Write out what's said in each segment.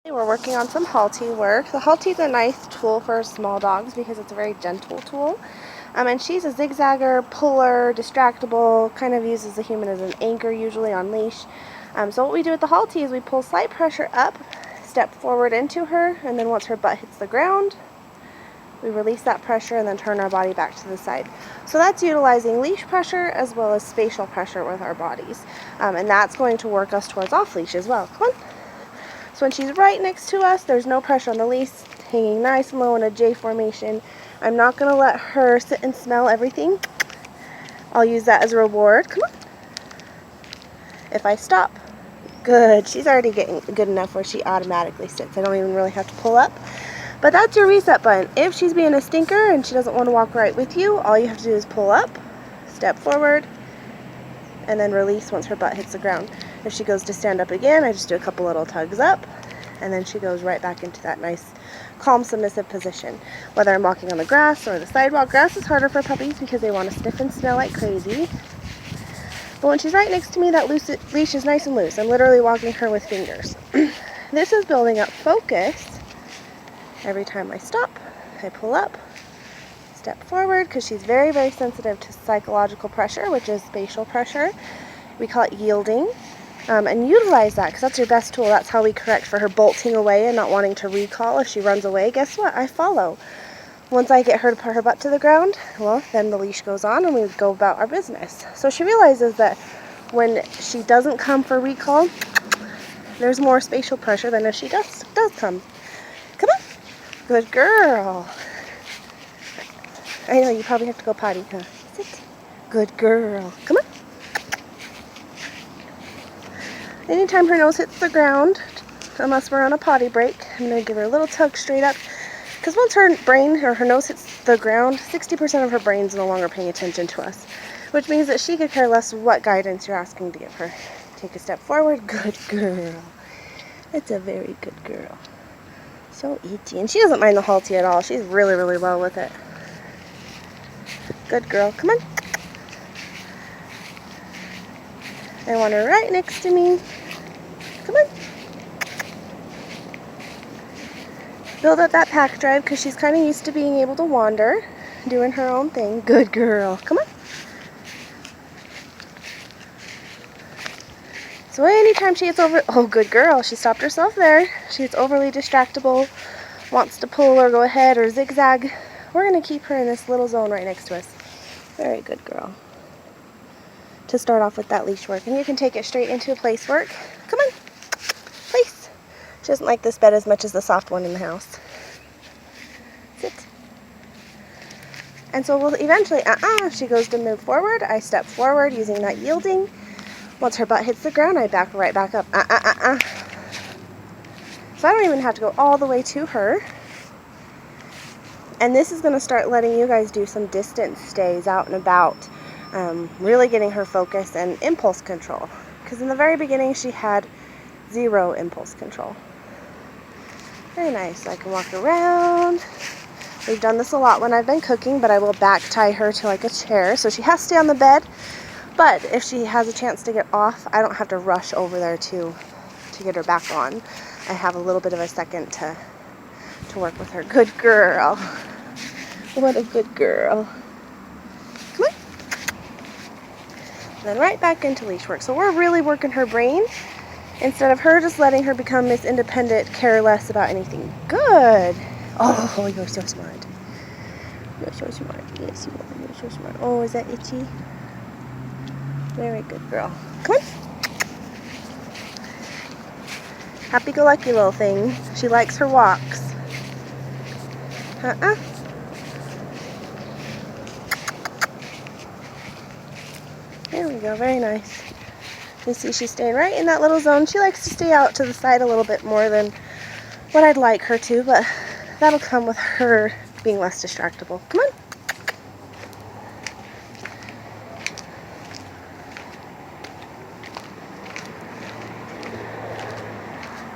We're working on some halti work. The halti is a nice tool for small dogs because it's a very gentle tool. And she's a zigzagger, puller, distractible, kind of uses the human as an anchor usually on leash. So what we do with the halti is we pull slight pressure up, step forward into her, and then once her butt hits the ground, we release that pressure and then turn our body back to the side. So that's utilizing leash pressure as well as spatial pressure with our bodies. And that's going to work us towards off leash as well. Come on. So when she's right next to us, there's no pressure on the leash, hanging nice and low in a J formation. I'm not going to let her sit and smell everything. I'll use that as a reward. Come on. If I stop, good. She's already getting good enough where she automatically sits. I don't even really have to pull up. But that's your reset button. If she's being a stinker and she doesn't want to walk right with you, all you have to do is pull up, step forward, and then release once her butt hits the ground. If she goes to stand up again, I just do a couple little tugs up, and then she goes right back into that nice, calm, submissive position. Whether I'm walking on the grass or the sidewalk, grass is harder for puppies because they want to sniff and smell like crazy. But when she's right next to me, that leash is nice and loose. I'm literally walking her with fingers. This is building up focus. Every time I stop, I pull up, step forward, because she's very, very sensitive to psychological pressure, which is spatial pressure. We call it yielding. And utilize that, because that's your best tool. That's how we correct for her bolting away and not wanting to recall. If she runs away, guess what? I follow. Once I get her to put her butt to the ground, well, then the leash goes on and we go about our business. So she realizes that when she doesn't come for recall, there's more spatial pressure than if she does come. Come on. Good girl. I know, you probably have to go potty, huh? Sit. Good girl. Come on. Anytime her nose hits the ground, unless we're on a potty break, I'm going to give her a little tug straight up. Because once her brain or her nose hits the ground, 60% of her brain's no longer paying attention to us. Which means that she could care less what guidance you're asking to give her. Take a step forward. Good girl. It's a very good girl. So itchy. And she doesn't mind the halti at all. She's really, really well with it. Good girl. Come on. I want her right next to me. Come on. Build up that pack drive because she's kind of used to being able to wander, doing her own thing. Good girl. Come on. So anytime she gets oh, good girl. She stopped herself there. She gets overly distractible, wants to pull or go ahead or zigzag. We're going to keep her in this little zone right next to us. Very good girl. To start off with that leash work. And you can take it straight into place work. Come on. Place. She doesn't like this bed as much as the soft one in the house. Sit. And so we'll eventually, she goes to move forward. I step forward using that yielding. Once her butt hits the ground, I back right back up. So I don't even have to go all the way to her. And this is going to start letting you guys do some distance stays out and about. Really getting her focus and impulse control. Because in the very beginning, she had 0 impulse control. Very nice. I can walk around. We've done this a lot when I've been cooking, but I will back tie her to like a chair. So she has to stay on the bed. But if she has a chance to get off, I don't have to rush over there to get her back on. I have a little bit of a second to work with her. Good girl. What a good girl. Come on. And then right back into leash work. So we're really working her brain instead of her just letting her become this independent, careless about anything. Good. Oh, you're so smart. You're so smart. Yes, you are. You're so smart. Oh, is that itchy? Very good girl. Come on. Happy-go-lucky little thing. She likes her walks. There we go. Very nice. You see she's staying right in that little zone. She likes to stay out to the side a little bit more than what I'd like her to, but that'll come with her being less distractible. Come on.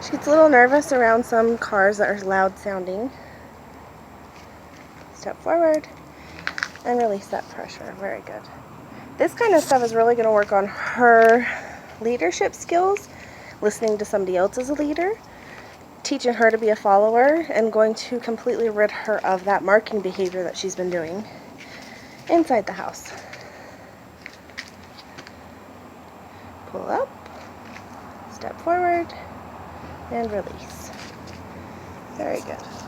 She gets a little nervous around some cars that are loud sounding. Step forward and release that pressure. Very good. This kind of stuff is really going to work on her leadership skills, listening to somebody else as a leader, teaching her to be a follower and going to completely rid her of that marking behavior that she's been doing inside the house. Pull up, step forward, and release. Very good.